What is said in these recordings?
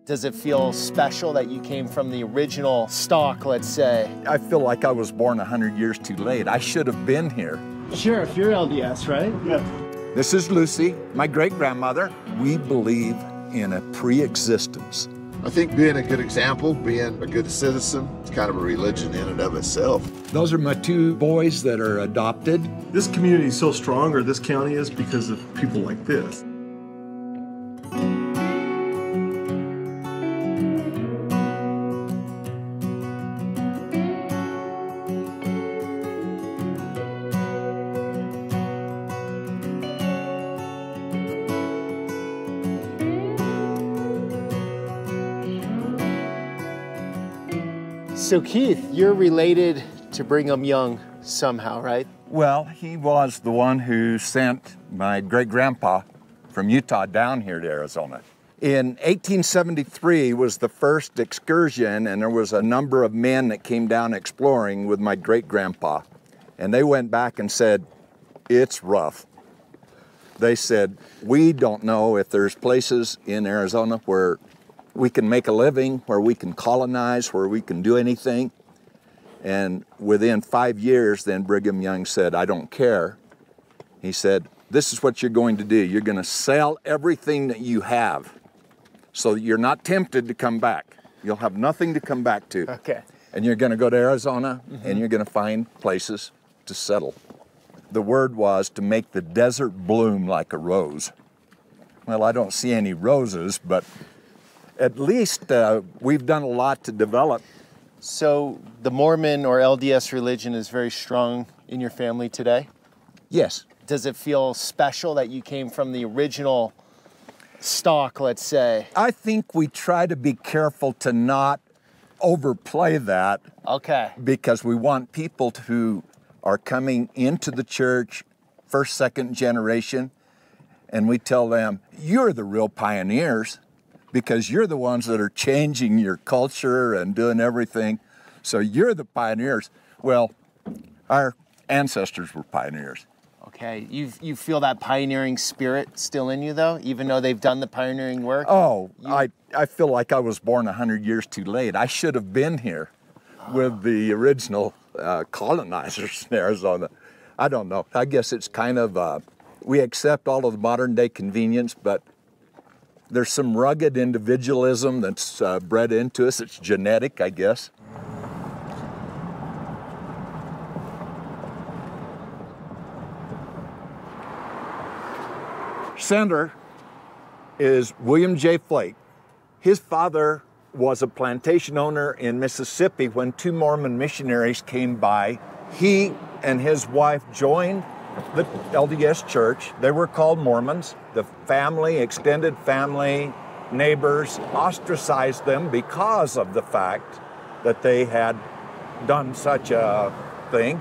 Does it feel special that you came from the original stock, let's say? I feel like I was born 100 years too late. I should have been here. Sheriff, you're LDS, right? Yeah. This is Lucy, my great-grandmother. We believe in a pre-existence. I think being a good example, being a good citizen, it's kind of a religion in and of itself. Those are my two boys that are adopted. This community is so strong, or this county is, because of people like this. So Keith, you're related to Brigham Young somehow, right? Well, he was the one who sent my great-grandpa from Utah down here to Arizona. In 1873 was the first excursion, and there was a number of men that came down exploring with my great-grandpa. And they went back and said, it's rough. They said, we don't know if there's places in Arizona where we can make a living, where we can colonize, where we can do anything. And within 5 years, then Brigham Young said, I don't care. He said, this is what you're going to do. You're going to sell everything that you have so that you're not tempted to come back. You'll have nothing to come back to. Okay. And you're going to go to Arizona, and you're going to find places to settle. The word was to make the desert bloom like a rose. Well, I don't see any roses, but at least we've done a lot to develop. So the Mormon or LDS religion is very strong in your family today? Yes. Does it feel special that you came from the original stock, let's say? I think we try to be careful to not overplay that. Okay. Because we want people who are coming into the church, first, second generation, and we tell them, you're the real pioneers, because you're the ones that are changing your culture and doing everything. So you're the pioneers. Well, our ancestors were pioneers. Okay, you feel that pioneering spirit still in you though, even though they've done the pioneering work? Oh, I feel like I was born 100 years too late. I should have been here with the original colonizers in Arizona. I don't know. I guess it's kind of, we accept all of the modern day convenience, but there's some rugged individualism that's bred into us. It's genetic, I guess. Center is William J. Flake. His father was a plantation owner in Mississippi when two Mormon missionaries came by. He and his wife joined the LDS Church. They were called Mormons. The family, extended family, neighbors ostracized them because of the fact that they had done such a thing.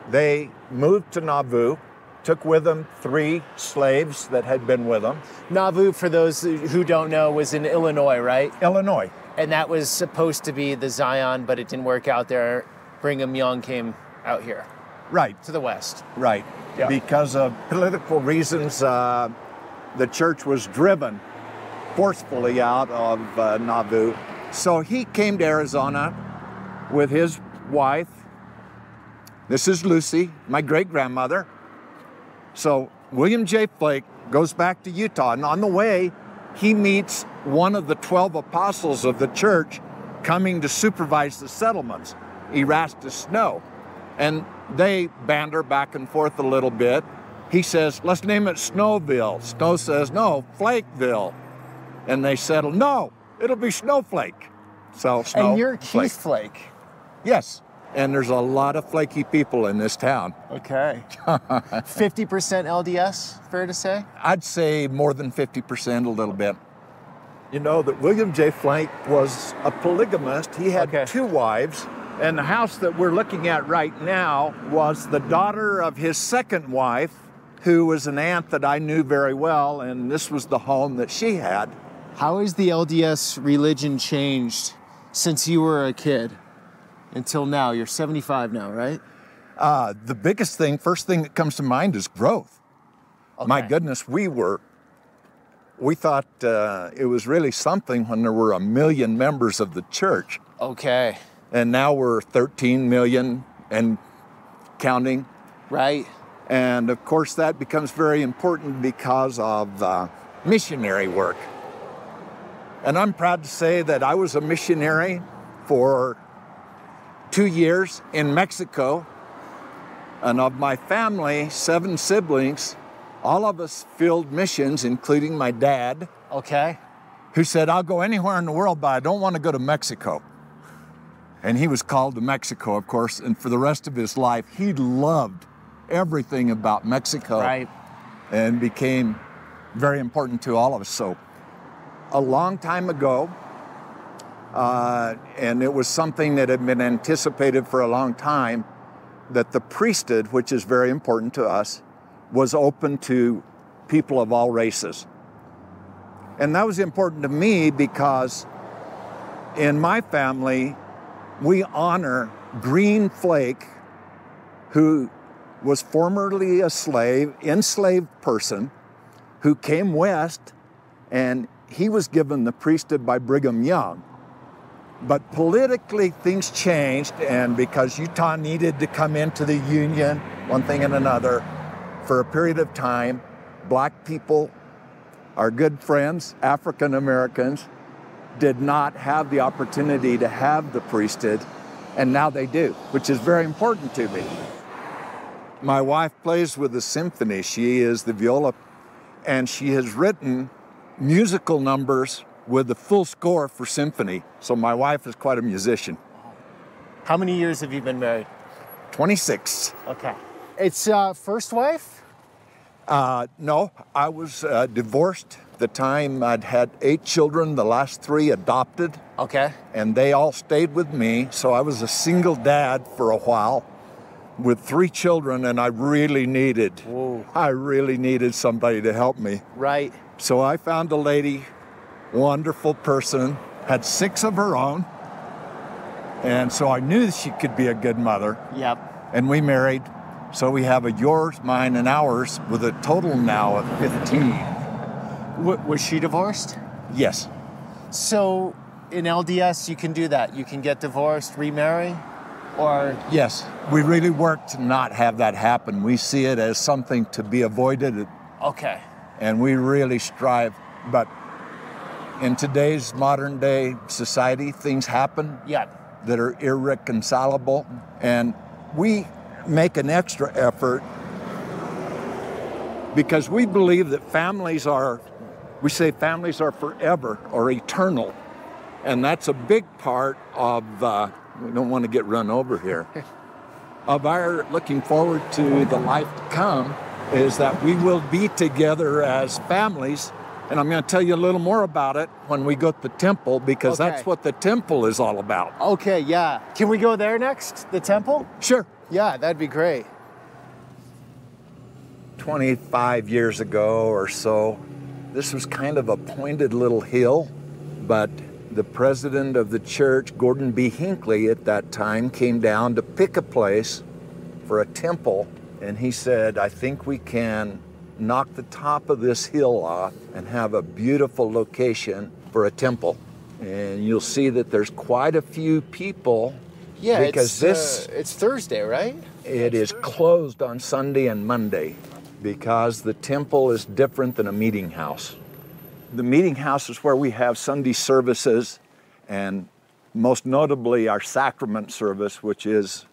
They moved to Nauvoo, took with them 3 slaves that had been with them. Nauvoo, for those who don't know, was in Illinois, right? Illinois. And that was supposed to be the Zion, but it didn't work out there. Brigham Young came out here. Right. To the west. Right. Yeah. Because of political reasons, the church was driven forcefully out of Nauvoo. So he came to Arizona with his wife. This is Lucy, my great-grandmother. So William J. Flake goes back to Utah, and on the way, he meets one of the 12 apostles of the church coming to supervise the settlements, Erastus Snow. And they banter back and forth a little bit. He says, let's name it Snowville. Snow says, no, Flakeville. And they settle, no, it'll be Snowflake. So Snow. And you're Keith Flake. Yes. And there's a lot of flaky people in this town. Okay. 50% LDS, fair to say? I'd say more than 50%, a little bit. You know that William J. Flake was a polygamist. He had 2 wives. And the house that we're looking at right now was the daughter of his second wife, who was an aunt that I knew very well, and this was the home that she had. How has the LDS religion changed since you were a kid until now? You're 75 now, right? The biggest thing, first thing that comes to mind is growth. Okay. My goodness, we were We thought it was really something when there were 1 million members of the church. Okay. And now we're 13 million and counting. Right. And of course that becomes very important because of missionary work. And I'm proud to say that I was a missionary for 2 years in Mexico. And of my family, 7 siblings, all of us filled missions, including my dad, Okay. who said, I'll go anywhere in the world, but I don't want to go to Mexico. And he was called to Mexico, of course, and for the rest of his life, he loved everything about Mexico. Right. And became very important to all of us. So a long time ago, and it was something that had been anticipated for a long time, that the priesthood, which is very important to us, was open to people of all races. And that was important to me because in my family, we honor Green Flake, who was formerly a slave, enslaved person, who came west, and he was given the priesthood by Brigham Young. But politically, things changed, and because Utah needed to come into the Union, one thing and another, for a period of time, black people, our good friends, African Americans, did not have the opportunity to have the priesthood, and now they do, which is very important to me. My wife plays with the symphony. She is the viola, and she has written musical numbers with the full score for symphony. So my wife is quite a musician. How many years have you been married? 26. Okay. It's first wife? No, I was divorced at the time. I'd had 8 children, the last 3 adopted, Okay. and they all stayed with me. So I was a single dad for a while with 3 children, and I really needed somebody to help me. Right. So I found a lady, wonderful person, had 6 of her own, and so I knew she could be a good mother. Yep. And we married. So we have a yours, mine, and ours with a total now of 15. Was she divorced? Yes. So in LDS, you can do that. You can get divorced, remarry, or... Yes. We really work to not have that happen. We see it as something to be avoided, Okay. and we really strive. But in today's modern day society, things happen Yeah. that are irreconcilable, and we make an extra effort because we believe that families are forever or eternal, and that's a big part of, we don't want to get run over here, of our looking forward to the life to come, is that we will be together as families. And I'm going to tell you a little more about it when we go to the temple, because Okay. that's what the temple is all about. Okay, yeah. Can we go there next? The temple? Sure. Yeah, that'd be great. 25 years ago or so, this was kind of a pointed little hill, but the president of the church, Gordon B. Hinckley, at that time came down to pick a place for a temple, and he said, I think we can knock the top of this hill off and have a beautiful location for a temple. And you'll see that there's quite a few people. Yeah, because it's Thursday, right? it is closed on Sunday and Monday because the temple is different than a meeting house. The meeting house is where we have Sunday services, and most notably our sacrament service, which is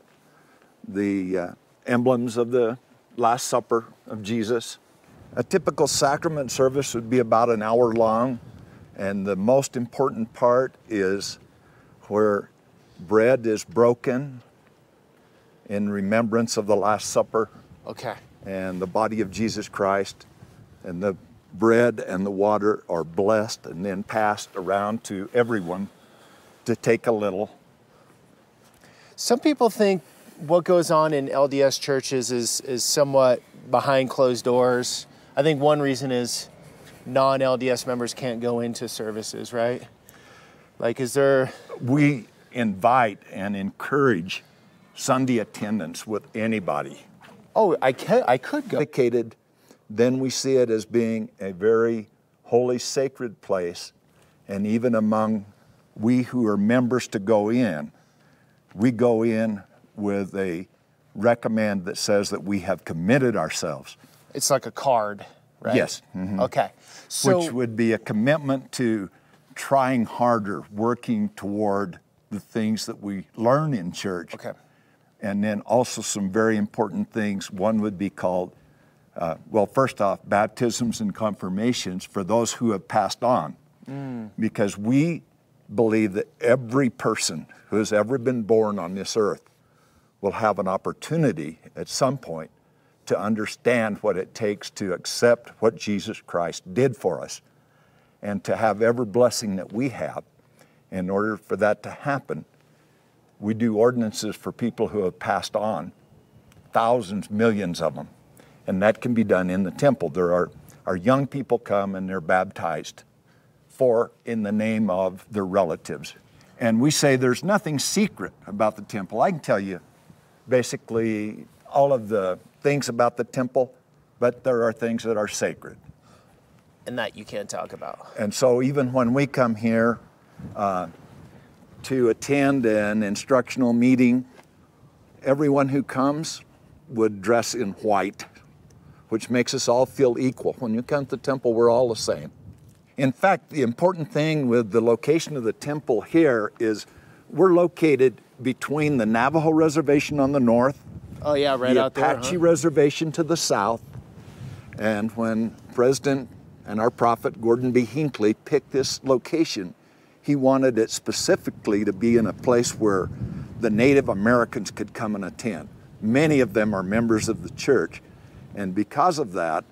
the emblems of the Last Supper of Jesus. A typical sacrament service would be about an hour long, and the most important part is where bread is broken in remembrance of the Last Supper Okay. and the body of Jesus Christ, and the bread and the water are blessed and then passed around to everyone to take a little. Some people think what goes on in LDS churches is somewhat behind closed doors. I think one reason is non-LDS members can't go into services, right? Like, is there... We invite and encourage Sunday attendance with anybody. Oh, I could go. Dedicated, then we see it as being a very holy, sacred place, and even among we who are members to go in, we go in with a recommend that says that we have committed ourselves. It's like a card, right? Yes. Mhm. Okay. So, Which would be a commitment to trying harder, working toward the things that we learn in church. okay. And then also some very important things. One would be called, well, first off, baptisms and confirmations for those who have passed on. Because we believe that every person who has ever been born on this earth will have an opportunity at some point to understand what it takes to accept what Jesus Christ did for us and to have every blessing that we have. In order for that to happen, we do ordinances for people who have passed on, thousands, millions of them, and that can be done in the temple. There are our young people come and they're baptized in the name of their relatives. And we say there's nothing secret about the temple. I can tell you basically all of the things about the temple, but there are things that are sacred. And that you can't talk about. And so even when we come here to attend an instructional meeting, everyone who comes would dress in white, which makes us all feel equal. When you come to the temple, we're all the same. In fact, the important thing with the location of the temple here is we're located between the Navajo Reservation on the north, Oh yeah, right the out there. Apache Reservation to the south, and when President and our prophet Gordon B. Hinckley picked this location, he wanted it specifically to be in a place where the Native Americans could come and attend. Many of them are members of the church, and because of that,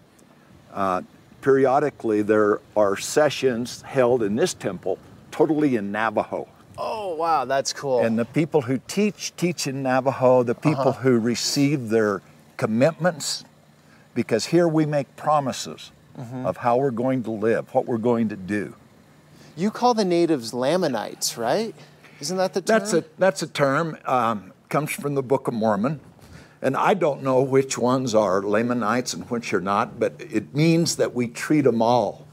periodically there are sessions held in this temple totally in Navajo. Oh wow, that's cool. And the people who teach in Navajo, the people who receive their commitments, because here we make promises of how we're going to live, what we're going to do. You call the natives Lamanites, right? Isn't that the term? That's a term, comes from the Book of Mormon. And I don't know which ones are Lamanites and which are not, but it means that we treat them all.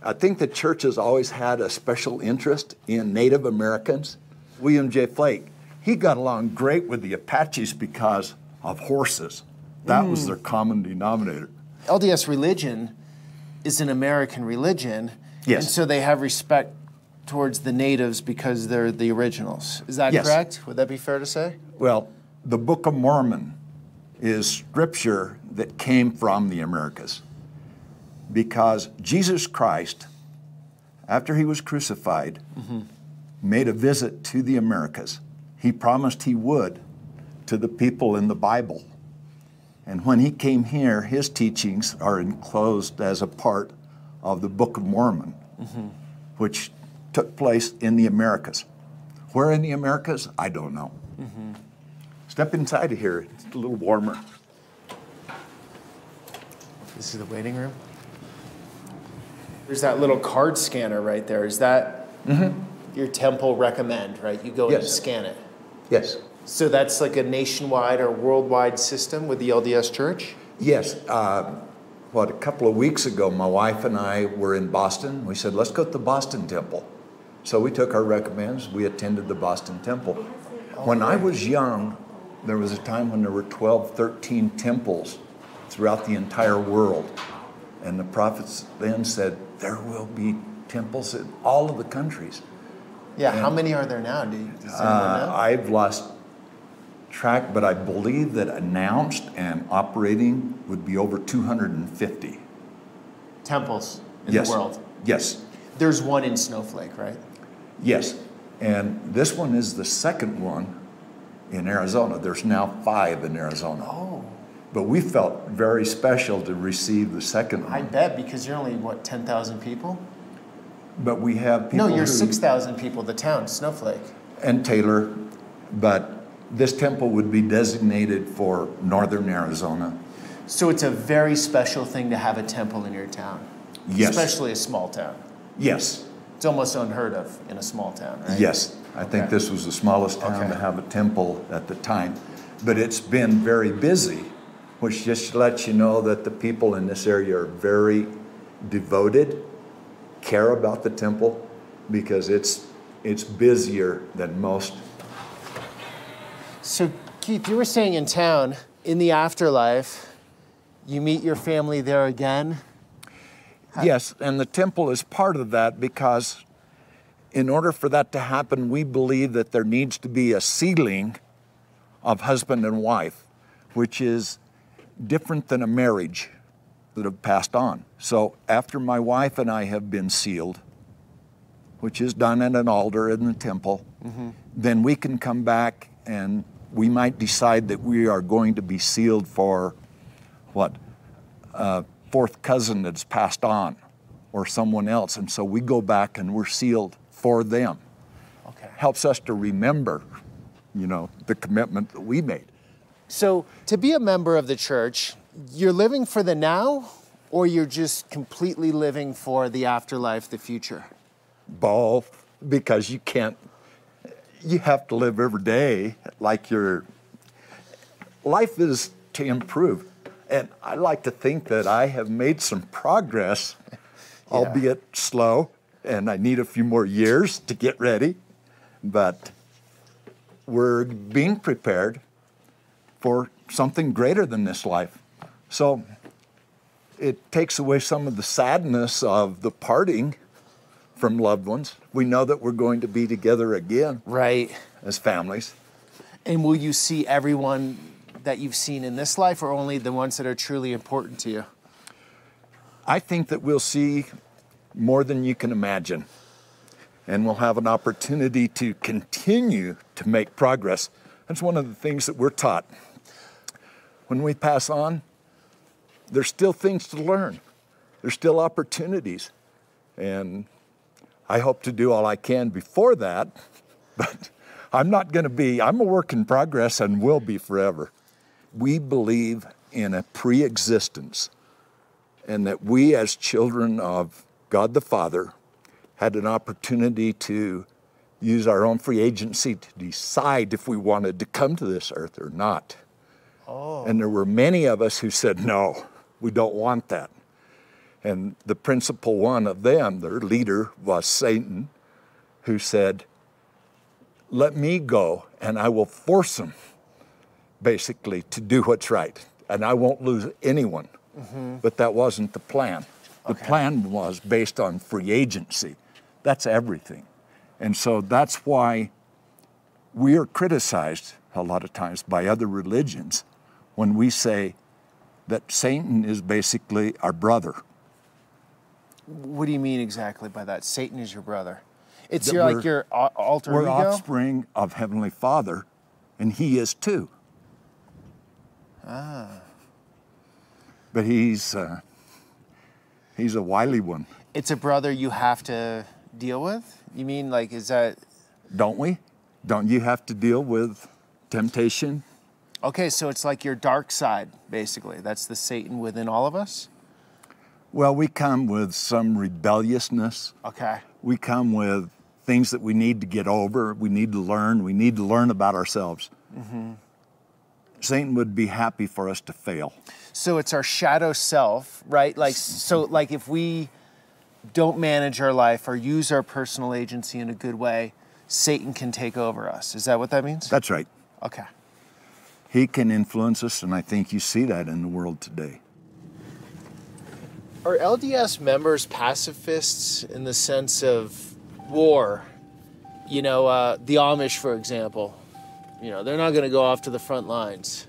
I think the church has always had a special interest in Native Americans. William J. Flake, he got along great with the Apaches because of horses. That was their common denominator. LDS religion is an American religion. Yes. And so they have respect towards the natives because they're the originals. Is that Yes. correct? Would that be fair to say? Well, the Book of Mormon is scripture that came from the Americas, because Jesus Christ, after he was crucified, made a visit to the Americas. He promised he would to the people in the Bible. And when he came here, his teachings are enclosed as a part of the Book of Mormon, which took place in the Americas. Where in the Americas? I don't know. Step inside of here, it's a little warmer. This is the waiting room. There's that little card scanner right there. Is that your temple recommend, right? You go in and Yes. scan it. Yes. So that's like a nationwide or worldwide system with the LDS Church? Yes. A couple of weeks ago, my wife and I were in Boston. We said, let's go to the Boston Temple. So we took our recommends. We attended the Boston Temple. When I was young, there was a time when there were 12, 13 temples throughout the entire world. And the prophets then said, there will be temples in all of the countries. Yeah, how many are there now? Does anyone know? I've lost track, but I believe that announced and operating would be over 250. Temples in Yes. the world. Yes. There's one in Snowflake, right? Yes. And this one is the second one in Arizona. There's now 5 in Arizona. Oh. But we felt very special to receive the second one. I bet, because you're only, what, 10,000 people? But we have people No, you're who, 6,000 people, the town, Snowflake. and Taylor, but this temple would be designated for northern Arizona. So it's a very special thing to have a temple in your town. Yes. Especially a small town. Yes. It's almost unheard of in a small town, right? Yes. I think Okay. this was the smallest town Okay. to have a temple at the time. But it's been very busy, which just lets you know that the people in this area are very devoted care about the temple because it's busier than most. So, Keith, you were saying in town, in the afterlife, you meet your family there again? Yes, and the temple is part of that because in order for that to happen, we believe that there needs to be a sealing of husband and wife, which is different than a marriage that have passed on. So after my wife and I have been sealed, which is done at an altar in the temple, then we can come back and we might decide that we are going to be sealed for fourth cousin that's passed on or someone else. And so we go back and we're sealed for them. Okay. Helps us to remember, the commitment that we made. So to be a member of the church, you're living for the now, or you're just completely living for the afterlife, the future? Both, because you have to live every day like life is to improve. And I like to think that I have made some progress, albeit slow, and I need a few more years to get ready. But we're being prepared for something greater than this life. So it takes away some of the sadness of the parting from loved ones. We know that we're going to be together again. Right. As families. And will you see everyone that you've seen in this life, or only the ones that are truly important to you? I think that we'll see more than you can imagine. And we'll have an opportunity to continue to make progress. That's one of the things that we're taught. When we pass on, there's still things to learn. There's still opportunities. And I hope to do all I can before that, but I'm a work in progress and will be forever. We believe in a pre-existence, and that we as children of God the Father had an opportunity to use our own free agency to decide if we wanted to come to this earth or not. Oh. And there were many of us who said, no, we don't want that. And the principal one of them, their leader, was Satan, who said, let me go and I will force them, basically, to do what's right. And I won't lose anyone. But that wasn't the plan. The plan was based on free agency. That's everything. And so that's why we are criticized a lot of times by other religions when we say that Satan is basically our brother. What do you mean exactly by that? Satan is your brother. It's your alter ego? We're offspring of Heavenly Father, and he is too. Ah. But he's a wily one. It's a brother you have to deal with? You mean, is that... Don't we? Don't you have to deal with temptation? Okay, so it's like your dark side, basically. That's the Satan within all of us? Well, we come with some rebelliousness. Okay. We come with things that we need to get over. We need to learn. We need to learn about ourselves. Satan would be happy for us to fail. So it's our shadow self, right? Like if we don't manage our life or use our personal agency in a good way, Satan can take over us. Is that what that means? That's right. Okay. He can influence us, and I think you see that in the world today. Are LDS members pacifists in the sense of war? The Amish, for example. They're not going to go off to the front lines.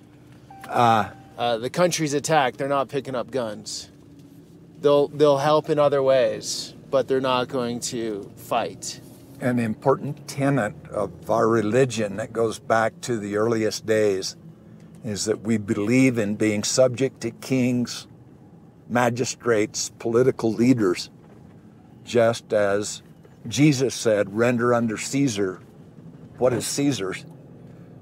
The country's attacked, they're not picking up guns. They'll help in other ways, but they're not going to fight. An important tenet of our religion that goes back to the earliest days is that we believe in being subject to kings, magistrates, political leaders, just as Jesus said, render under Caesar what is Caesar's.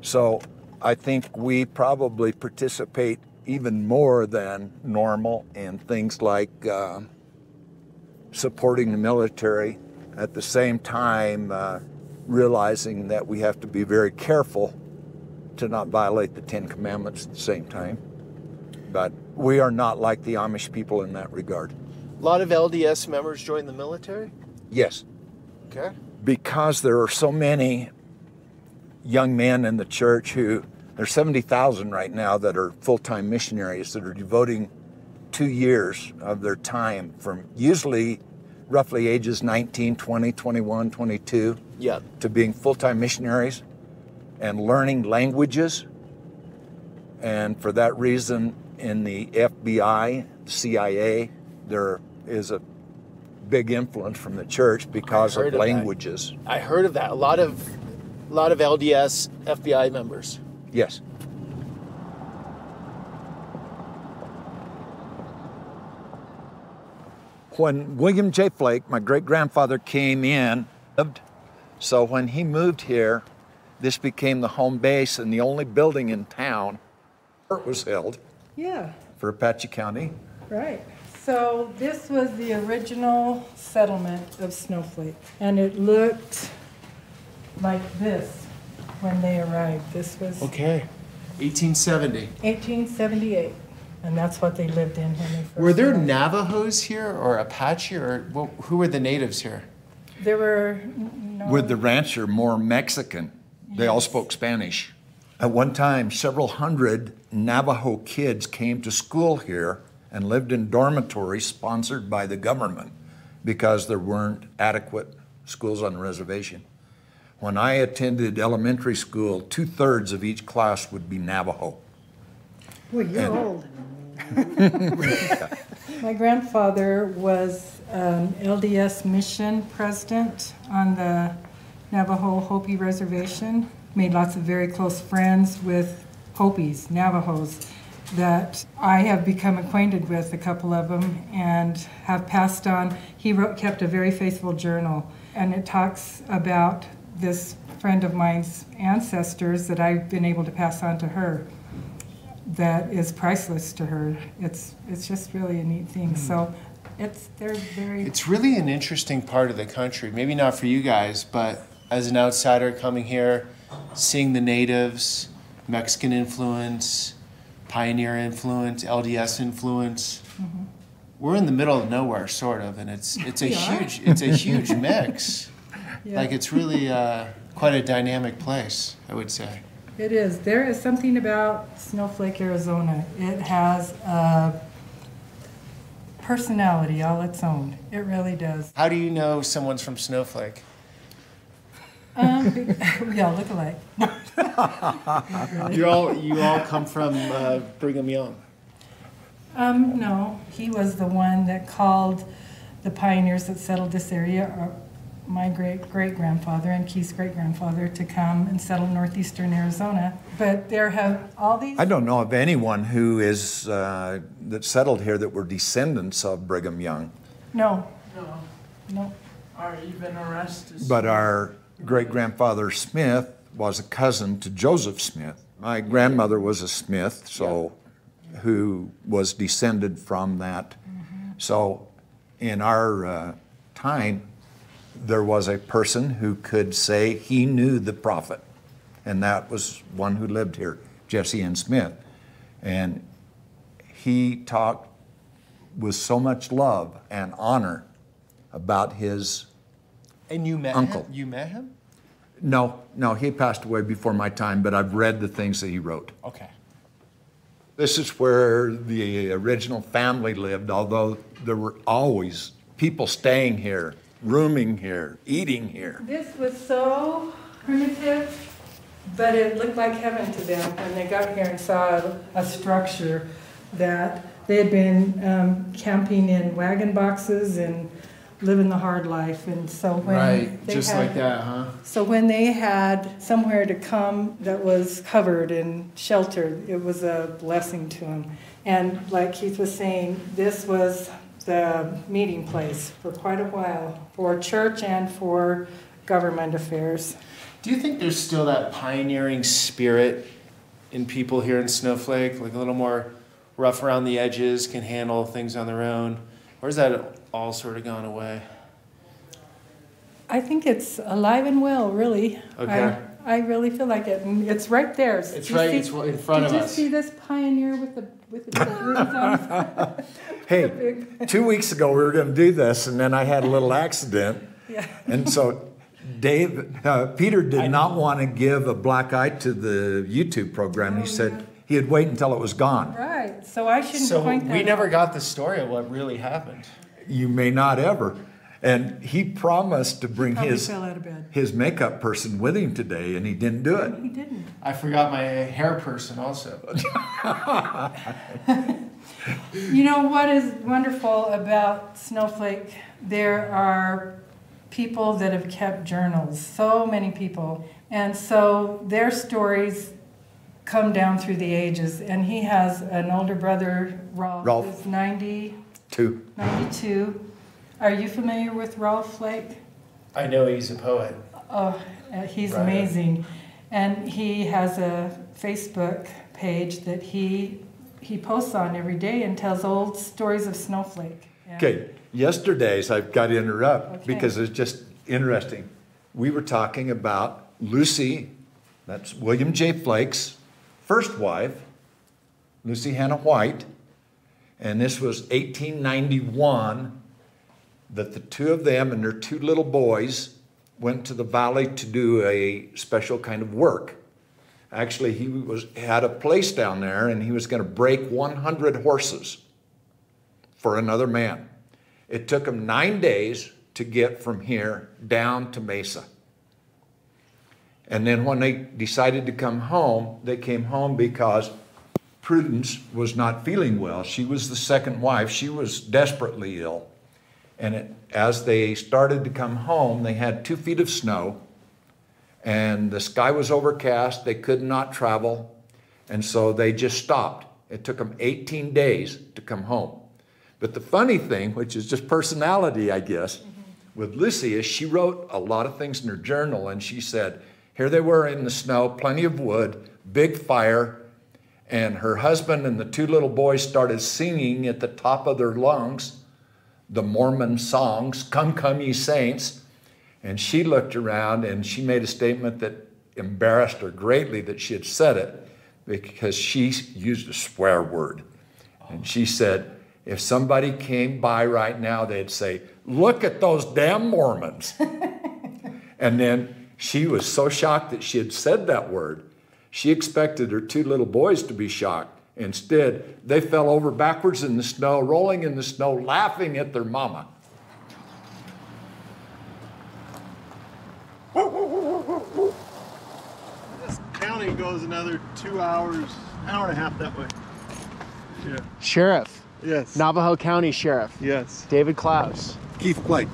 So I think we probably participate even more than normal in things like supporting the military, at the same time realizing that we have to be very careful to not violate the Ten Commandments at the same time. But we are not like the Amish people in that regard. lot of LDS members join the military? Yes. Okay. Because there are so many young men in the church who, there's 70,000 right now that are full-time missionaries that are devoting 2 years of their time from usually roughly ages 19, 20, 21, 22 Yeah. to being full-time missionaries and learning languages. And for that reason, in the FBI, CIA, there is a big influence from the church because of languages. I heard of that. A lot of LDS FBI members. Yes. When William J. Flake, my great-grandfather, came in, so when he moved here, this became the home base and the only building in town where it was held. Yeah. For Apache County. Right. So this was the original settlement of Snowflake, and it looked like this when they arrived. This was Okay. 1870. 1878, and that's what they lived in when they first Were there arrived. Navajos here or Apache or who were the natives here? There were no... With the rancher, more Mexican. They all spoke Spanish. At one time, several hundred Navajo kids came to school here and lived in dormitories sponsored by the government because there weren't adequate schools on the reservation. When I attended elementary school, 2/3 of each class would be Navajo. Well, you're old. My grandfather was LDS mission president on the Navajo Hopi Reservation. Made lots of very close friends with Hopis, Navajos, that I have become acquainted with, a couple of them, and have passed on. He kept a very faithful journal, and it talks about this friend of mine's ancestors that I've been able to pass on to her. That is priceless to her. It's just really a neat thing. So they're very... It's really an interesting part of the country. Maybe not for you guys, but as an outsider coming here, seeing the natives, Mexican influence, pioneer influence, LDS influence. Mm-hmm. We're in the middle of nowhere, sort of, and it's a huge mix. Yeah. Like it's really quite a dynamic place, I would say. It is. There is something about Snowflake, Arizona. It has a personality all its own. It really does. How do you know someone's from Snowflake? We all look alike. You all come from Brigham Young. No, he was the one that called the pioneers that settled this area, my great-great-grandfather and Keith's great-grandfather, to come and settle northeastern Arizona. But there have all these... I don't know of anyone who is that settled here that were descendants of Brigham Young. No. Or even Orestes. But our great-grandfather Smith was a cousin to Joseph Smith. My grandmother was a Smith, so who was descended from that. Mm-hmm. So in our time, there was a person who could say he knew the prophet, and that was one who lived here, Jesse N. Smith. And he talked with so much love and honor about his And you met uncle. him? You met him? No, he passed away before my time, but I've read the things that he wrote. Okay. This is where the original family lived, although there were always people staying here, rooming here, eating here. This was so primitive, but it looked like heaven to them when they got here and saw a structure that they had been camping in wagon boxes and living the hard life. And so when like that, huh? So when they had somewhere to come that was covered and sheltered, it was a blessing to them. And like Keith was saying, this was the meeting place for quite a while for church and for government affairs. Do you think there's still that pioneering spirit in people here in Snowflake, like a little more rough around the edges, can handle things on their own? Or is that all sort of gone away? I think it's alive and well, really. Okay. I really feel like it. And it's right there. It's right, it's in front of Did you us. see this pioneer with the balloons on. Hey, 2 weeks ago we were going to do this, and then I had a little accident. Yeah. And so Peter did not want to give a black eye to the YouTube program. He said he'd wait until it was gone. Right, so I shouldn't So point that we never out. got the story of what really happened. You may not ever. And he promised to bring Probably fell out of bed. his makeup person with him today, and he didn't do it. He didn't. I forgot my hair person also. You know what is wonderful about Snowflake? There are people that have kept journals, so many people. And so their stories come down through the ages. And he has an older brother, Rolf. Who's 92. Are you familiar with Rolf Flake? I know he's a poet. Oh, he's Right. amazing. And he has a Facebook page that he posts on every day and tells old stories of Snowflake. And Okay, yesterday's, I've got to interrupt Okay. because it's just interesting. We were talking about Lucy, that's William J. Flake's first wife, Lucy Hannah White, and this was 1891 that the two of them and their two little boys went to the valley to do a special kind of work. Actually, he had a place down there, and he was going to break 100 horses for another man. It took him 9 days to get from here down to Mesa. And then when they decided to come home, they came home because Prudence was not feeling well. She was the second wife. She was desperately ill. And as they started to come home, they had 2 feet of snow, and the sky was overcast. They could not travel, and so they just stopped. It took them 18 days to come home. But the funny thing, which is just personality, I guess, with Lucy, is she wrote a lot of things in her journal, and she said, here they were in the snow, plenty of wood, big fire, and her husband and the 2 little boys started singing at the top of their lungs the Mormon songs, Come, Come Ye Saints. And she looked around and she made a statement that embarrassed her greatly that she had said it, because she used a swear word. And she said, if somebody came by right now, they'd say, look at those damn Mormons. And then she was so shocked that she had said that word. She expected her 2 little boys to be shocked. Instead, they fell over backwards in the snow, rolling in the snow, laughing at their mama. This county goes another 2 hours, hour and a half that way. Yeah. Sheriff. Yes. Navajo County Sheriff. Yes. David Klaus. Keith Blake.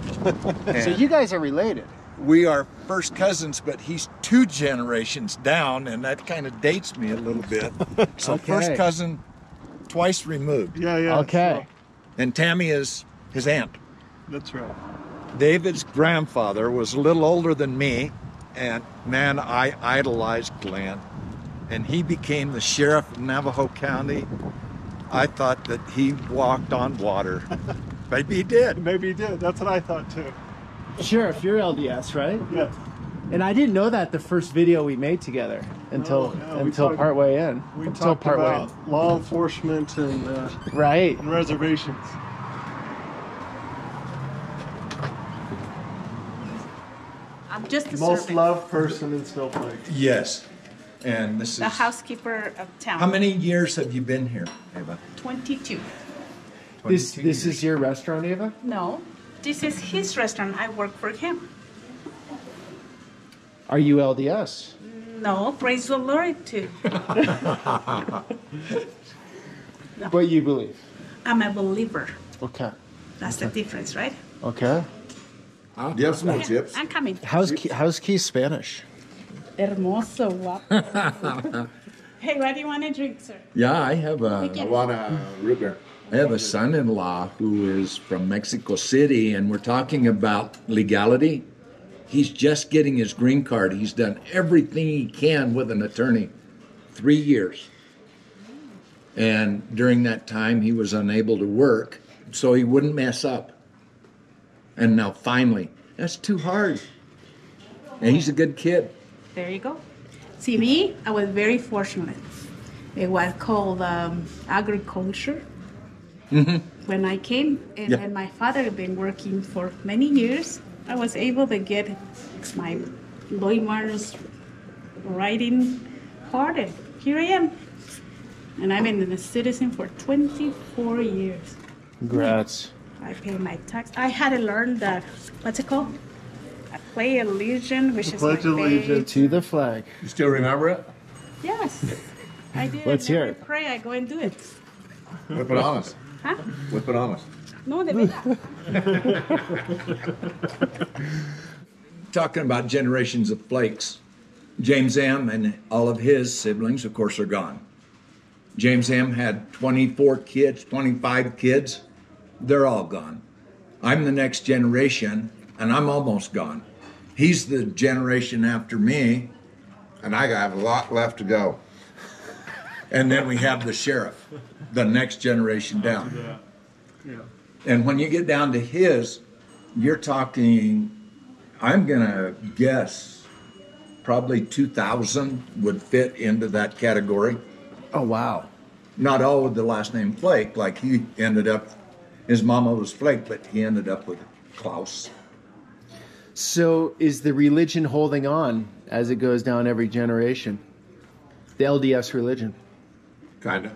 So you guys are related. We are first cousins, but he's 2 generations down, and that kind of dates me a little bit. So Okay. first cousin, twice removed. Yeah, yeah. Okay. And Tammy is his aunt. That's right. David's grandfather was a little older than me, and man, I idolized Glenn. And he became the sheriff of Navajo County. I thought that he walked on water. Maybe he did. Maybe he did. That's what I thought too. Sheriff, you're LDS, right? Yes. And I didn't know that the first video we made together until we talked- partway in. We until talked partway about law enforcement and in. Right. reservations. I'm just the Most servant, loved person in Snowflake. Yes. And this is... the housekeeper of town. How many years have you been here, Ava? 22. This 22 this years. is your restaurant, Ava? No, this is his restaurant. I work for him. Are you LDS? No, praise the Lord too. What you believe? I'm a believer. Okay. That's the difference, right? Okay. Do you have some more chips? I'm coming. How's Keith Spanish? Hermoso, guapo. Hey, what do you want to drink, sir? Yeah, I have I want a root beer. I have a son-in-law who is from Mexico City, and we're talking about legality. He's just getting his green card. He's done everything he can with an attorney. 3 years. And during that time, he was unable to work, so he wouldn't mess up. And now finally, that's too hard. And he's a good kid. There you go. See, me, I was very fortunate. It was called agriculture. When I came, and then my father had been working for many years, I was able to get my Lloyd Martin's writing card, and here I am. And I've been a citizen for 24 years. Congrats. I pay my tax. I had to learn the, what's it called? I play allegiance, which is my Pledge allegiance To the flag. You still remember it? Yes, I did. Let's hear it. I pray, I go and do it. Whip it on us. Huh? Whip it on us. No, de verdad. Talking about generations of flakes, James M. and all of his siblings, of course, are gone. James M. had 24 kids, 25 kids. They're all gone. I'm the next generation, and I'm almost gone. He's the generation after me. And I have a lot left to go. And then we have the sheriff, the next generation down. Yeah. And when you get down to his, you're talking, I'm going to guess, probably 2,000 would fit into that category. Oh, wow. Not all with the last name Flake, like he ended up, his mama was Flake, but he ended up with Klaus. So is the religion holding on as it goes down every generation? The LDS religion? Kind of.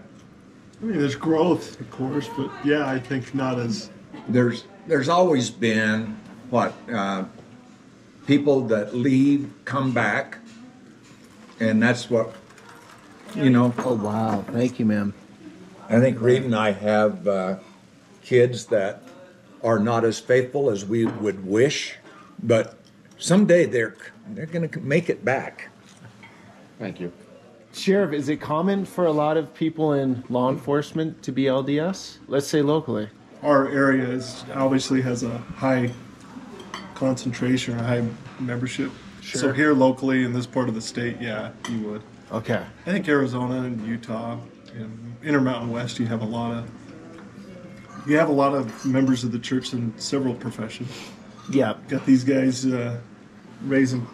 I mean, there's growth, of course, but yeah, I think not as. There's always been, people that leave, come back, and that's what, Oh, wow. Thank you, ma'am. I think Reed and I have kids that are not as faithful as we would wish, but someday they're going to make it back. Thank you. Sheriff, is it common for a lot of people in law enforcement to be LDS? Let's say locally. Our area obviously has a high concentration or high membership. Sure. So here locally in this part of the state, yeah, you would. Okay. I think Arizona and Utah and Intermountain West, you have a lot of members of the church in several professions. Yeah. Got these guys raising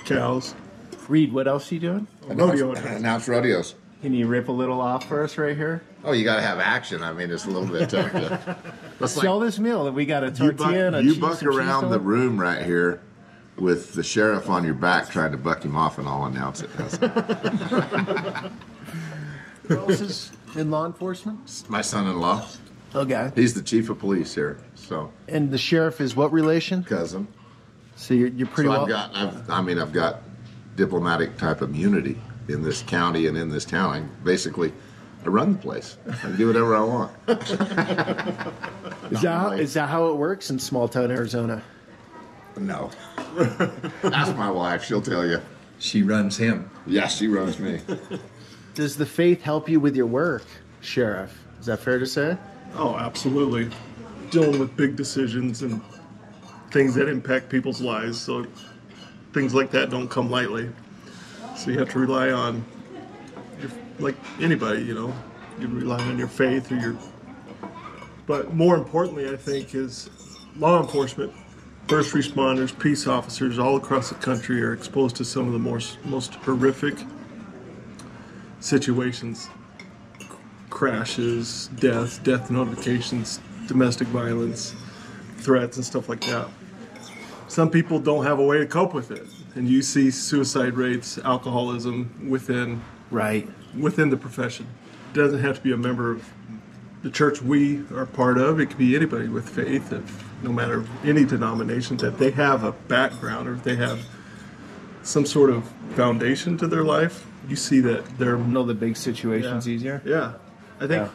cows. Reed, what else are you doing? Rodeo. Announce rodeos. Can you rip a little off for us right here? Oh, you got to have action. I mean, it's a little bit tough. That's Sell this meal. We got a you tortilla and a you cheese, buck some cheese around on the it. room right here with the sheriff on your back trying to buck him off, and I'll announce it. Who else is in law enforcement? My son-in-law. Okay. He's the chief of police here, so And the sheriff is what relation? cousin. So you're pretty So well. I've got diplomatic type immunity in this county and in this town. Basically, I run the place. I can do whatever I want. Is that how it works in small town Arizona? No. Ask my wife. She'll tell you. She runs him. Yeah, she runs me. Does the faith help you with your work, Sheriff? Is that fair to say? Oh, absolutely. Dealing with big decisions and things that impact people's lives. So things like that don't come lightly. So you have to rely on, like anybody, you rely on your faith or your. But more importantly, I think, is law enforcement, first responders, peace officers all across the country are exposed to some of the most horrific situations. Crashes, death notifications, domestic violence, threats, and stuff like that. Some people don't have a way to cope with it, and you see suicide rates, alcoholism within the profession. It doesn't have to be a member of the church we are part of. It could be anybody with faith, no matter any denomination, that they have a background or if they have some sort of foundation to their life. You see that they're Know the big situations easier. yeah. I think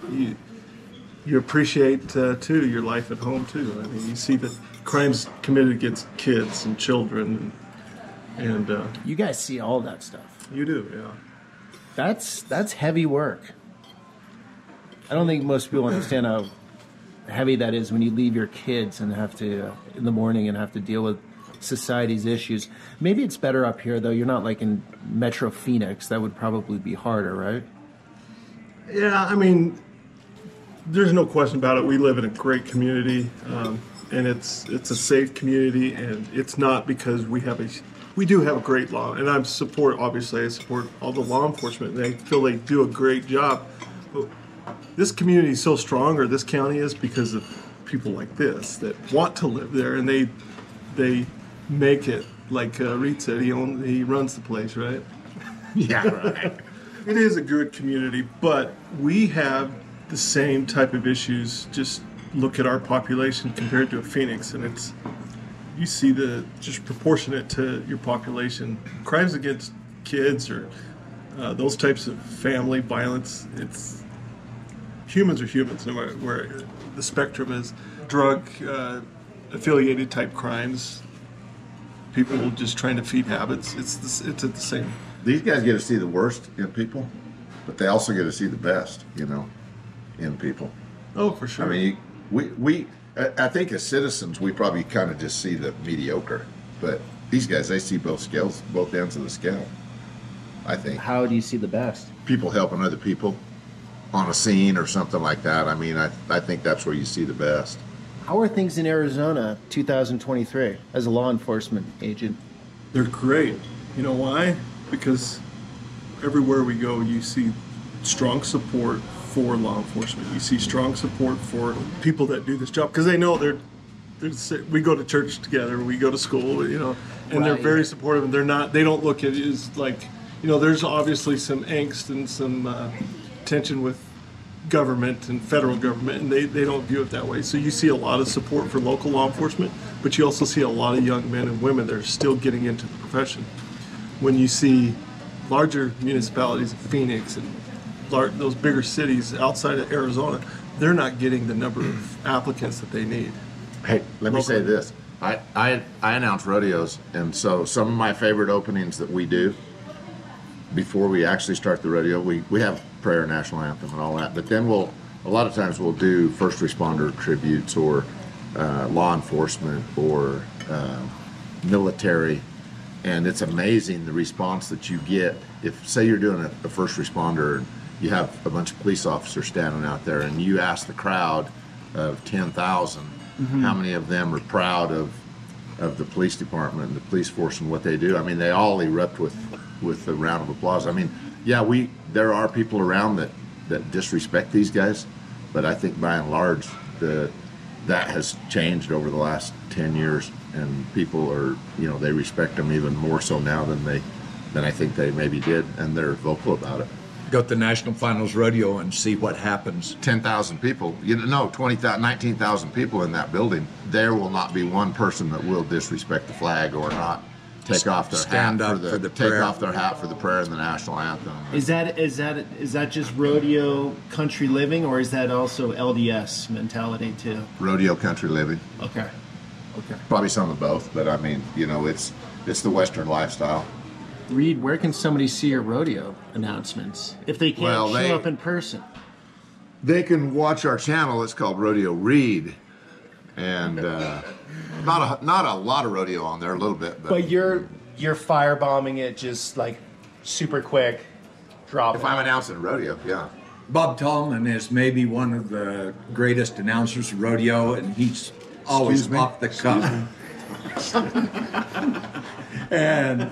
you appreciate too your life at home too. I mean, you see the crimes committed against kids and children, and You guys see all that stuff. you do, yeah. That's heavy work. I don't think most people understand how heavy that is when you leave your kids and have to in the morning and have to deal with society's issues. Maybe it's better up here though. You're not like in Metro Phoenix. That would probably be harder, right? Yeah, I mean, there's no question about it. We live in a great community, and it's a safe community, and it's not because we have a we do have a great law, and I support all the law enforcement, and I feel they do a great job. But this community is so strong, or this county is, because of people like this that want to live there, and they make it. Like Reed said, he runs the place, right? Yeah, right. It is a good community, but we have the same type of issues. Just look at our population compared to a Phoenix, and you see the just proportionate to your population. Crimes against kids or those types of family violence, humans are humans, no matter where the spectrum is. Drug affiliated type crimes, people just trying to feed habits. It's at the same. These guys get to see the worst in people, but they also get to see the best, in people. Oh, for sure. I mean, I think as citizens, we probably kind of just see the mediocre, but these guys, they see both scales, both ends of the scale, I think. How do you see the best? People helping other people on a scene or something like that. I mean, I think that's where you see the best. How are things in Arizona 2023 as a law enforcement agent? They're great. You know why? Because everywhere we go, you see strong support for law enforcement. You see strong support for people that do this job, because they know we go to church together, we go to school, and they're very supportive, and they don't look at it as like, there's obviously some angst and some tension with government and federal government, and they don't view it that way. So you see a lot of support for local law enforcement, but you also see a lot of young men and women that are still getting into the profession. When you see larger municipalities, Phoenix and those bigger cities outside of Arizona, they're not getting the number of applicants that they need. Hey, let me say this. I announce rodeos, and so some of my favorite openings that we do before we actually start the rodeo, we have prayer, national anthem, and all that. But then a lot of times we'll do first responder tributes or law enforcement or military. And it's amazing the response that you get. If, say, you're doing a first responder and you have a bunch of police officers standing out there, and you ask the crowd of 10,000, how many of them are proud of the police department and the police force and what they do. I mean, they all erupt with a round of applause. I mean, yeah, there are people around that disrespect these guys, but I think by and large that has changed over the last 10 years, and people are, they respect them even more so now than I think they maybe did, and they're vocal about it. Go to the National Finals Rodeo and see what happens. 10,000 people, 20,000, 19,000 people in that building. There will not be one person that will disrespect the flag or not take off their hat for the prayer and the national anthem. Is that just rodeo country living, or is that also LDS mentality too? Rodeo country living. Okay. Probably some of both, but I mean, it's the Western lifestyle. Reed, where can somebody see your rodeo announcements if they can't show up in person? They can watch our channel. It's called Rodeo Reed, and not a lot of rodeo on there, a little bit. But you're firebombing it just like super quick. Drop. If I'm announcing rodeo, yeah. Bob Tallman is maybe one of the greatest announcers of rodeo, and he's always off the cuff. And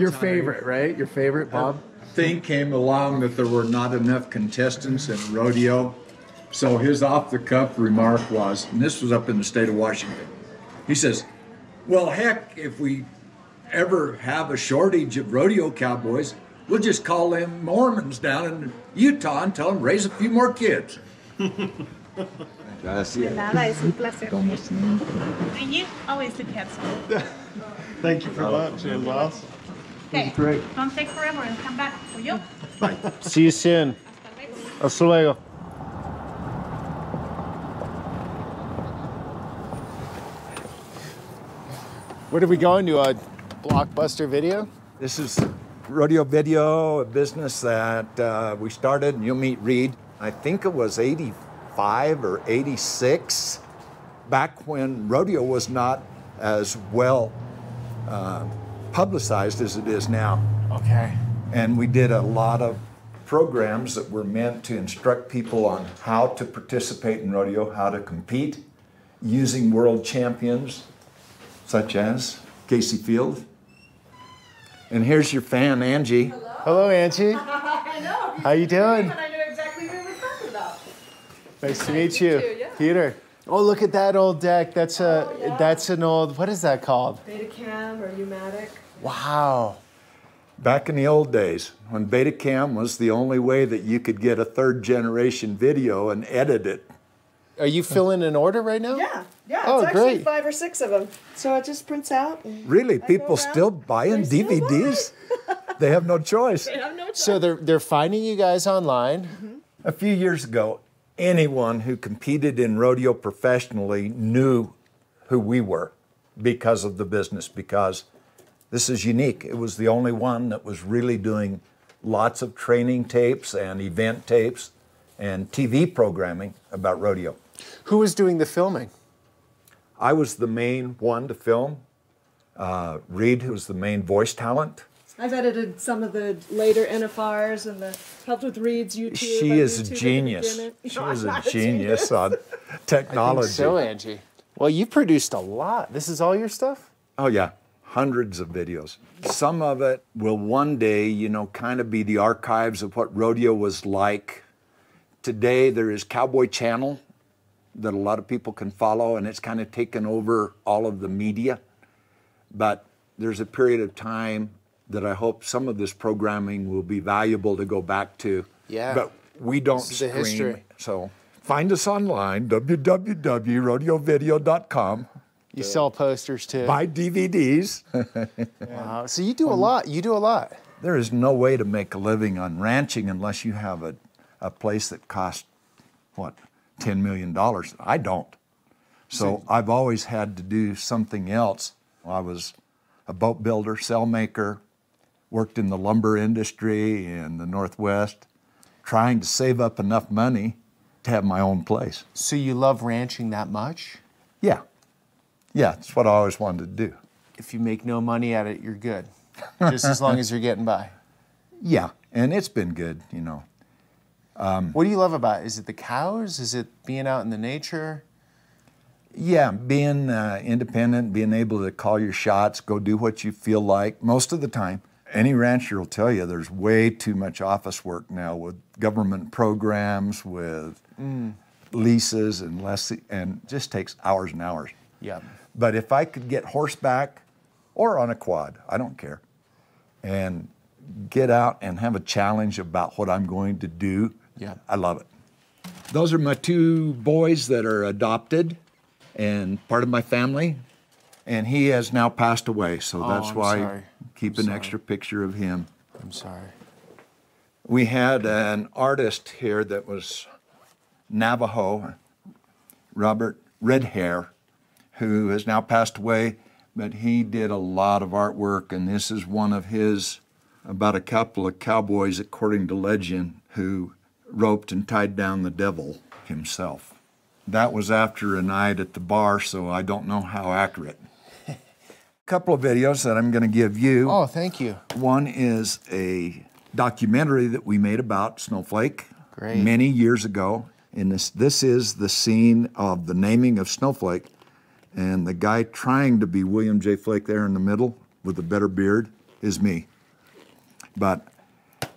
your favorite, right? Your favorite, Bob? Thing came along that there were not enough contestants in rodeo, so his off-the-cuff remark was, and this was up in the state of Washington, he says, well, heck, if we ever have a shortage of rodeo cowboys, we'll just call them Mormons down in Utah and tell them raise a few more kids. De nada, es un placer. And you always look handsome. Thank you for lunch. It was awesome. Okay, Great. don't take forever and come back. Will you? See you soon. Hasta luego. Where did we go into a Blockbuster Video? This is Rodeo Video, a business that we started, and you'll meet Reed. I think it was 85 or 86, back when rodeo was not as well publicized as it is now. Okay. And we did a lot of programs that were meant to instruct people on how to participate in rodeo, how to compete, using world champions such as Casey Field, And here's your fan, Angie. Hello, Angie. I know. How you doing? I knew exactly who we were talking about. Nice to meet you. too, yeah. Peter. Oh, look at that old deck. That's an old, what is that called? Betacam or U-matic. Wow. Back in the old days, when Betacam was the only way that you could get a third generation video and edit it. Are you filling an order right now? Yeah, yeah. Oh, it's actually great. 5 or 6 of them. So it just prints out. And Really, I go people around. still buying They still DVDs? They have no choice. They have no choice. So they're finding you guys online. A few years ago, anyone who competed in rodeo professionally knew who we were because of the business, because this is unique. It was the only one that was really doing lots of training tapes and event tapes and TV programming about rodeo. Who was doing the filming? I was the main one to film. Reed, who was the main voice talent. I've edited some of the later NFRs and helped with Reed's YouTube. She I is a YouTubed at the genius. beginning. She No, was I'm a not genius on I think technology. so, Angie. Well, you produced a lot. This is all your stuff? Oh yeah, hundreds of videos. Some of it will one day, you know, kind of be the archives of what rodeo was like. Today there is Cowboy Channel that a lot of people can follow, and it's kind of taken over all of the media. But there's a period of time that I hope some of this programming will be valuable to go back to. Yeah. But we don't This is the stream. history. So find us online, www.rodeovideo.com. You sell posters too. Buy DVDs. Wow. So you do a lot. You do a lot. There is no way to make a living on ranching unless you have a place that costs, what, $10 million. I don't. So I've always had to do something else. I was a boat builder, sail maker, worked in the lumber industry in the Northwest, trying to save up enough money to have my own place. So you love ranching that much? Yeah. Yeah, it's what I always wanted to do. If you make no money at it, you're good. Just as long as you're getting by. Yeah, and it's been good, you know. What do you love about it? Is it the cows? Is it being out in the nature? Yeah, being independent, being able to call your shots, go do what you feel like most of the time. Any rancher will tell you there's way too much office work now with government programs, with leases and just takes hours and hours. Yeah. But if I could get horseback or on a quad, I don't care, and get out and have a challenge about what I'm going to do, Yeah. I love it. Those are my 2 boys that are adopted and part of my family, and he has now passed away, so that's I'm why sorry. keep I'm an sorry. extra picture of him. I'm sorry. We had an artist here that was Navajo, Robert Redhair, who has now passed away, but he did a lot of artwork, and this is one of his, about a couple of cowboys, according to legend, who roped and tied down the devil himself. That was after a night at the bar, so I don't know how accurate. A couple of videos that I'm going to give you. Oh, thank you. One is a documentary that we made about Snowflake Great. many years ago. And this is the scene of the naming of Snowflake. And the guy trying to be William J. Flake there in the middle with a better beard is me. But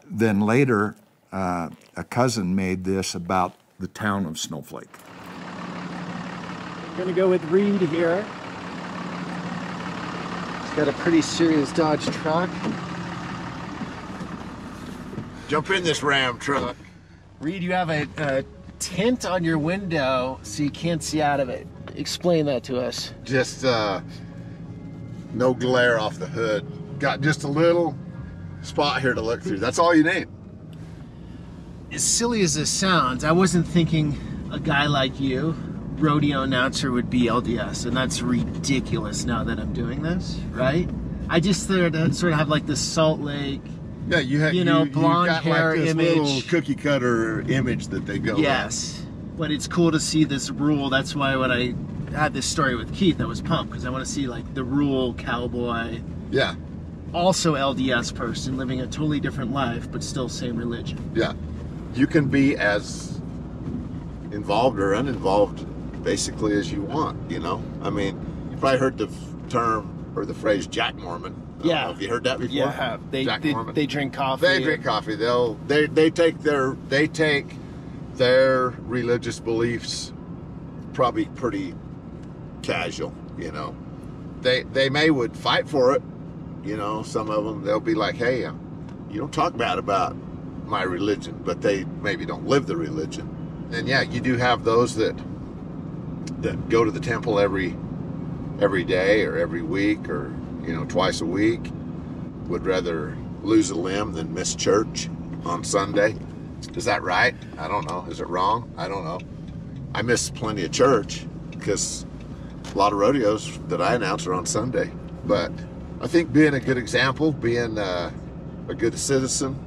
then later, a cousin made this about the town of Snowflake. Gonna go with Reed here. He's got a pretty serious Dodge truck. Jump in this Ram truck. Reed, you have a tint on your window so you can't see out of it. Explain that to us. Just no glare off the hood. Got just a little spot here to look through. That's all you need. As silly as this sounds, I wasn't thinking a guy like you, rodeo announcer, would be LDS, and that's ridiculous now that I'm doing this, right? I just sort of have like this Salt Lake, Yeah, you have blonde got hair like this image. little cookie cutter image that they go. Yes, but it's cool to see this rural. That's why when I had this story with Keith, I was pumped because I want to see like the rural cowboy, Yeah, also LDS person living a totally different life, but still same religion. yeah. You can be as involved or uninvolved basically as you want, you know? I mean, you probably heard the term or the phrase Jack Mormon. don't know if you heard that before. Yeah, Jack Mormon. they drink coffee. They drink coffee. They take their religious beliefs probably pretty casual. You know, they would fight for it. You know, some of them, they'll be like, hey, you don't talk bad about my religion, but they maybe don't live the religion. And yeah, you do have those that go to the temple every day or every week or, twice a week, would rather lose a limb than miss church on Sunday. Is that right? I don't know. Is it wrong? I don't know. I miss plenty of church because a lot of rodeos that I announce are on Sunday. But I think being a good example, being a good citizen,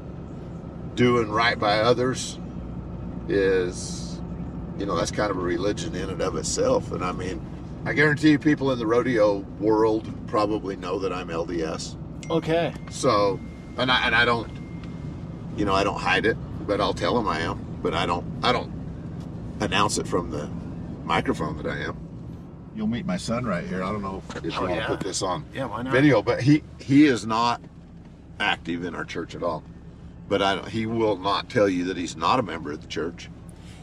doing right by others is, that's kind of a religion in and of itself. And I mean, I guarantee you people in the rodeo world probably know that I'm LDS. Okay. So, and I don't, I don't hide it, but I'll tell them I am. But I don't announce it from the microphone that I am. You'll meet my son right here. I don't know if you want to put this on video, but he is not active in our church at all. But he will not tell you that he's not a member of the church.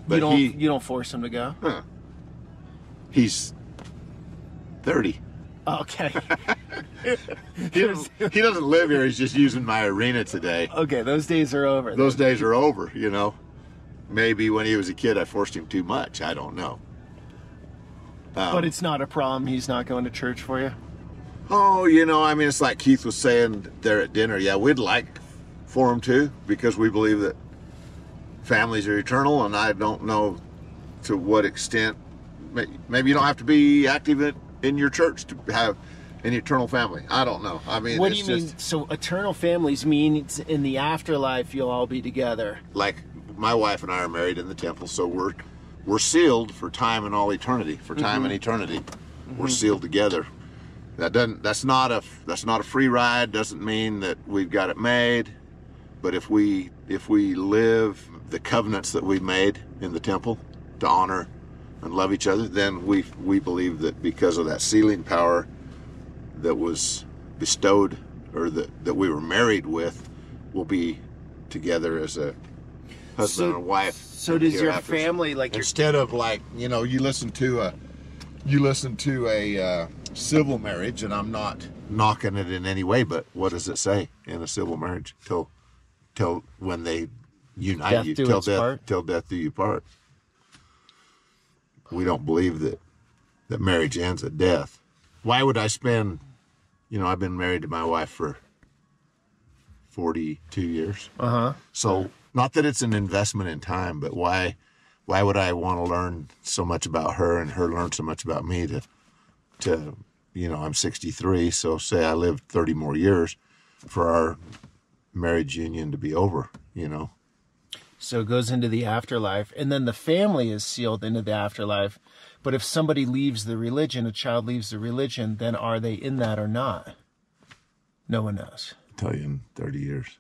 But you don't force him to go? Huh. He's 30. Okay. he doesn't live here. He's just using my arena today. Okay, those days are over. Those days are over, Maybe when he was a kid I forced him too much. I don't know. But it's not a problem. He's not going to church for you? Oh, I mean, it's like Keith was saying there at dinner. Yeah, we'd like for him to, because we believe that families are eternal, and I don't know to what extent. Maybe you don't have to be active in your church to have an eternal family. I don't know. I mean, what do you mean? So eternal families means in the afterlife you'll all be together. Like my wife and I are married in the temple, so we're sealed for time and all eternity. For time and eternity, we're sealed together. That's not a free ride. Doesn't mean that we've got it made. But if we live the covenants that we've made in the temple to honor and love each other, then we believe that because of that sealing power that was bestowed, or that we were married with, we'll be together as a husband and wife. So does your family, like, instead of like, you listen to a civil marriage, and I'm not knocking it in any way, but what does it say in a civil marriage? Till when they unite you, till death do you part. We don't believe that marriage ends at death. Why would I spend, I've been married to my wife for 42 years. So not that it's an investment in time, but why would I want to learn so much about her and her learn so much about me to I'm 63, so say I lived 30 more years for our marriage union to be over, So it goes into the afterlife, and then the family is sealed into the afterlife. But if somebody leaves the religion, a child leaves the religion, then are they in that or not? No one knows. I'll tell you in 30 years.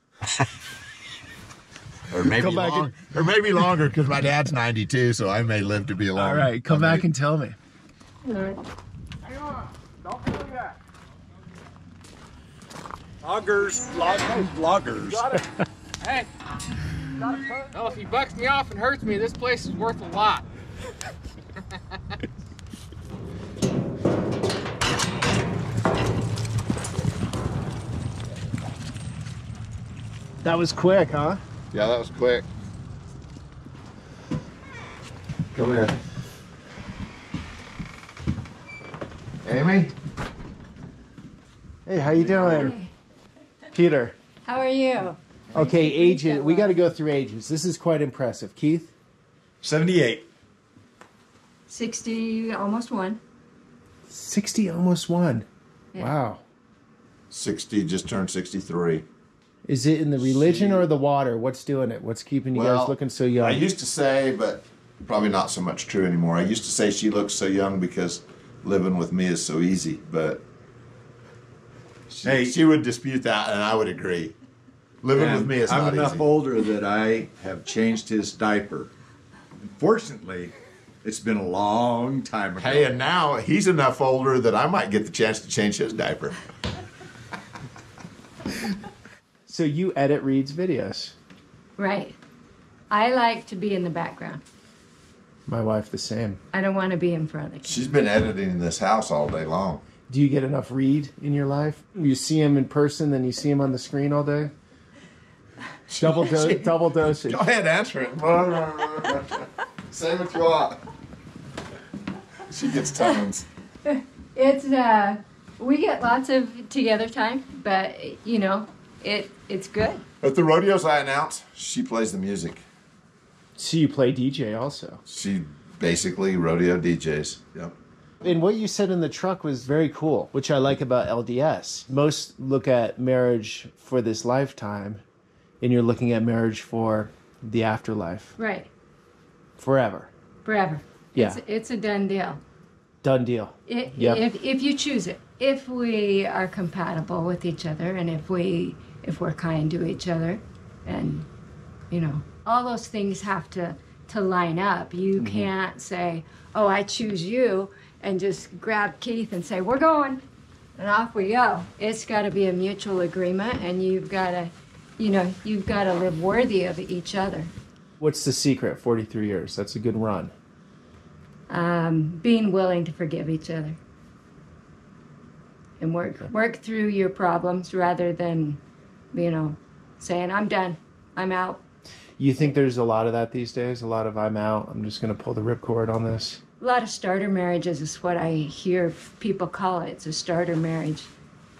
Or maybe longer, because my dad's 92, so I may live to be long. All right, come back and tell me. All right. Hang on. Don't do that. Loggers. Got it. Hey. Well, if he bucks me off and hurts me, this place is worth a lot. That was quick, huh? Yeah, that was quick. Come here. Amy? Hey, how you doing? Peter. How are you? Okay, ages. We got to go through ages. This is quite impressive. Keith? 78. 60, almost one. 60, almost one. Yeah. Wow. 60, just turned 63. Is it in the religion or the water? What's doing it? What's keeping you guys looking so young? I used to say, but probably not so much true anymore. I used to say she looks so young because living with me is so easy, but she would dispute that, and I would agree. Living with me is not easy. I'm enough older that I have changed his diaper. Unfortunately, it's been a long time ago. Hey, and now he's enough older that I might get the chance to change his diaper. So you edit Reed's videos. Right. I like to be in the background. My wife the same. I don't want to be in front of the camera. She's been editing in this house all day long. Do you get enough Reed in your life? You see him in person, then you see him on the screen all day? Double dosage. Go ahead, answer it. Say what you want. She gets tons. It's we get lots of together time, but you know, it's good. At the rodeos I announce, she plays the music. So you play DJ also? She basically rodeo DJs. Yep. And what you said in the truck was very cool, which I like about LDS. Most look at marriage for this lifetime, and you're looking at marriage for the afterlife. Right. Forever. Forever. Yeah. It's a done deal. Done deal. If you choose it, if we are compatible with each other, and if we're kind to each other, and you know, all those things have to line up. You can't say, "Oh, I choose you," and just grab Keith and say, "We're going," and off we go. It's got to be a mutual agreement, and you've got to live worthy of each other. What's the secret? 43 years. That's a good run. Being willing to forgive each other and work through your problems rather than, you know, saying, "I'm done, I'm out." You think there's a lot of that these days? A lot of "I'm out, I'm just going to pull the ripcord on this"? A lot of starter marriages is what I hear people call it. It's a starter marriage.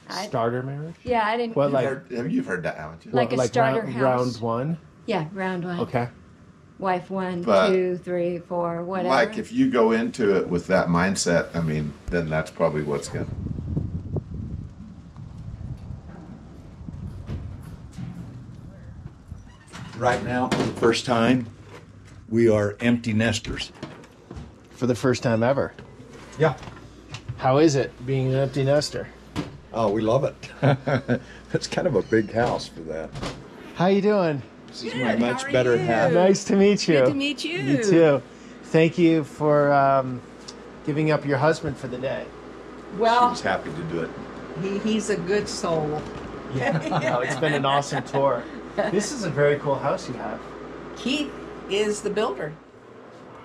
Starter marriage? Yeah, I didn't. What, like, you've heard that, haven't you? Like a starter house. Round one? Yeah, round one. Okay. Wife 1, But 2, 3, 4, whatever. Mike, if you go into it with that mindset, I mean, then that's probably what's going to... Right now, for the first time, we are empty nesters. For the first time ever. Yeah. How is it being an empty nester? Oh, we love it. It's kind of a big house for that. How you doing? This is my much better half. Nice to meet you. Good to meet you. You too. Thank you for giving up your husband for the day. Well, She's happy to do it. he's a good soul. Yeah. It's been an awesome tour. This is a very cool house you have. Keith is the builder.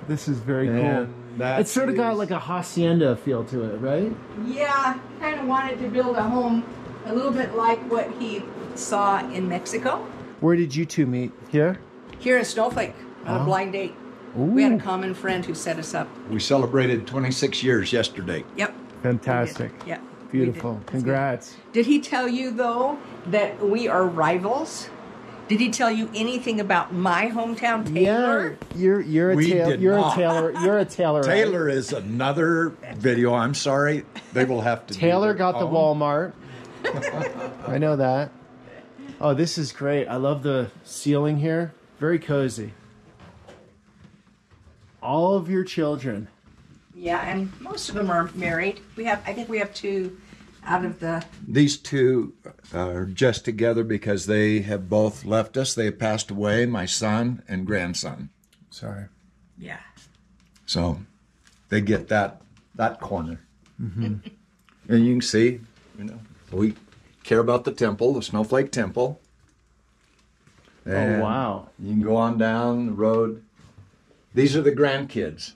This is very And cool. that It's sort of got is- like a hacienda feel to it, right? Yeah, kind of wanted to build a home a little bit like what he saw in Mexico. Where did you two meet? Here? Here in Snowflake on a blind date. We had a common friend who set us up. We celebrated 26 years yesterday. Yep. Fantastic. Yeah. Beautiful. We did. That's Congrats. good. Did he tell you though that we are rivals? Did he tell you anything about my hometown, Taylor? Yeah, you're a We Taylor. did You're not. a Taylor. You're a Taylor. Taylor is another video. I'm sorry. They will have to do Taylor their got the own. Walmart. I know that. Oh, this is great. I love the ceiling here. Very cozy. All of your children. Yeah, and most of them are married. I think we have 2 out of the. These two are just together because they have both left us. They have passed away, my son and grandson. Sorry. Yeah. So they get that corner. And you can see, you know, we care about the temple, the Snowflake Temple. And Oh, wow. You can go on down the road. These are the grandkids.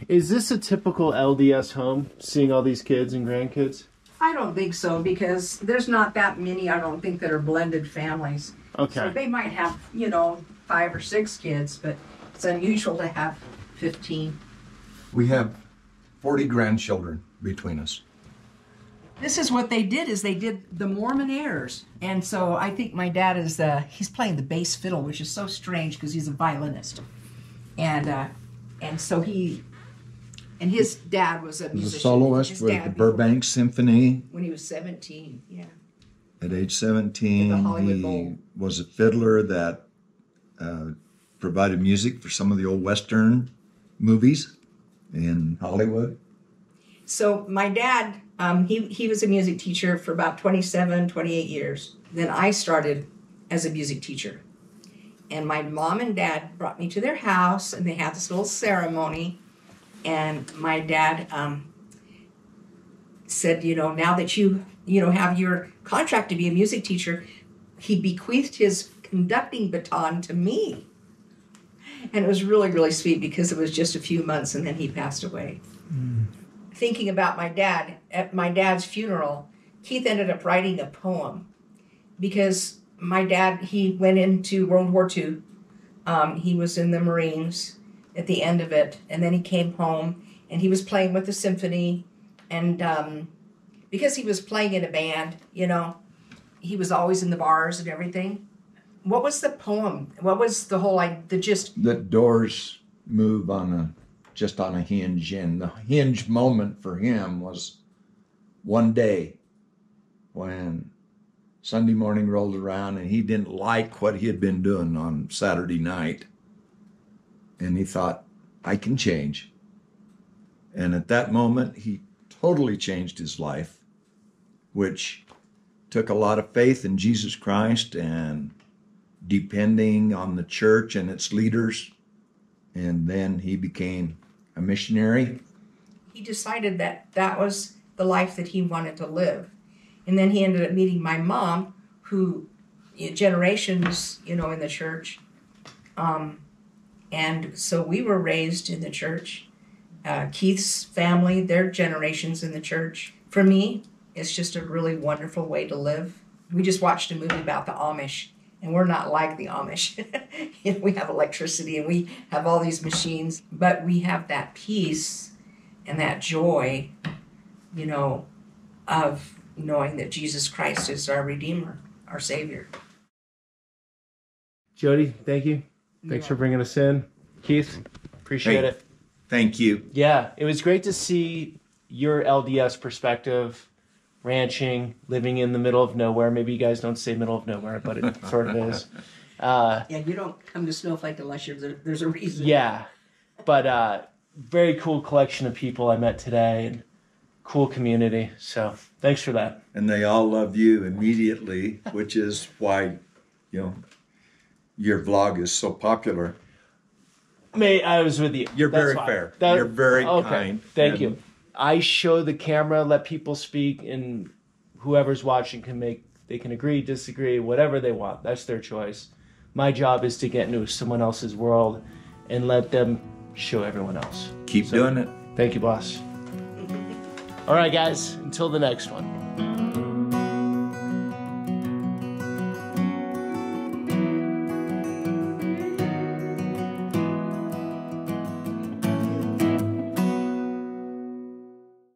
Is this a typical LDS home, seeing all these kids and grandkids? I don't think so because there's not that many, I don't think, that are blended families. Okay. So they might have, 5 or 6 kids, but it's unusual to have 15. We have 40 grandchildren between us. This is what they did, is they did the Mormon airs. And so I think my dad is, he's playing the bass fiddle, which is so strange because he's a violinist. And so and his dad was a He was musician. a soloist His with dad the before- Burbank Symphony. When he was 17, yeah. At age At the 17, Hollywood he Bowl. was a fiddler that provided music for some of the old Western movies in Hollywood. So my dad, he was a music teacher for about 27, 28 years. Then I started as a music teacher. And my mom and dad brought me to their house, and they had this little ceremony. And my dad said, now that you have your contract to be a music teacher. He bequeathed his conducting baton to me. And it was really, really sweet because it was just a few months and then he passed away. Thinking about my dad, at my dad's funeral, Keith ended up writing a poem because my dad, he went into World War II. He was in the Marines at the end of it, and then he came home and he was playing with the symphony. And because he was playing in a band, he was always in the bars and everything. What was the poem? What was the whole, the gist? That doors move just on a hinge, and the hinge moment for him was one day when Sunday morning rolled around and he didn't like what he had been doing on Saturday night. And he thought, I can change. And at that moment, he totally changed his life, which took a lot of faith in Jesus Christ and depending on the church and its leaders. And then he became a missionary. He decided that was the life that he wanted to live. And then he ended up meeting my mom, who generations, in the church. And so we were raised in the church. Keith's family, their generations in the church. For me, it's just a really wonderful way to live. We just watched a movie about the Amish, and we're not like the Amish. We have electricity and we have all these machines, but we have that peace and that joy, of knowing that Jesus Christ is our Redeemer, our Savior. Jody, thank you. Thanks for bringing us in. Keith, appreciate it. Thank you. Yeah, it was great to see your LDS perspective, ranching, living in the middle of nowhere. Maybe you guys don't say middle of nowhere, but it sort of is. Yeah, you don't come to Snowflake unless there's a reason. Yeah, but very cool collection of people I met today and cool community. So thanks for that. And they all love you immediately, which is why, your vlog is so popular. I was with you. You're very fair. You're very kind. Thank you. I show the camera, let people speak, and whoever's watching they can agree, disagree, whatever they want. That's their choice. My job is to get into someone else's world and let them show everyone else. Keep doing it. Thank you, boss. All right, guys, until the next one.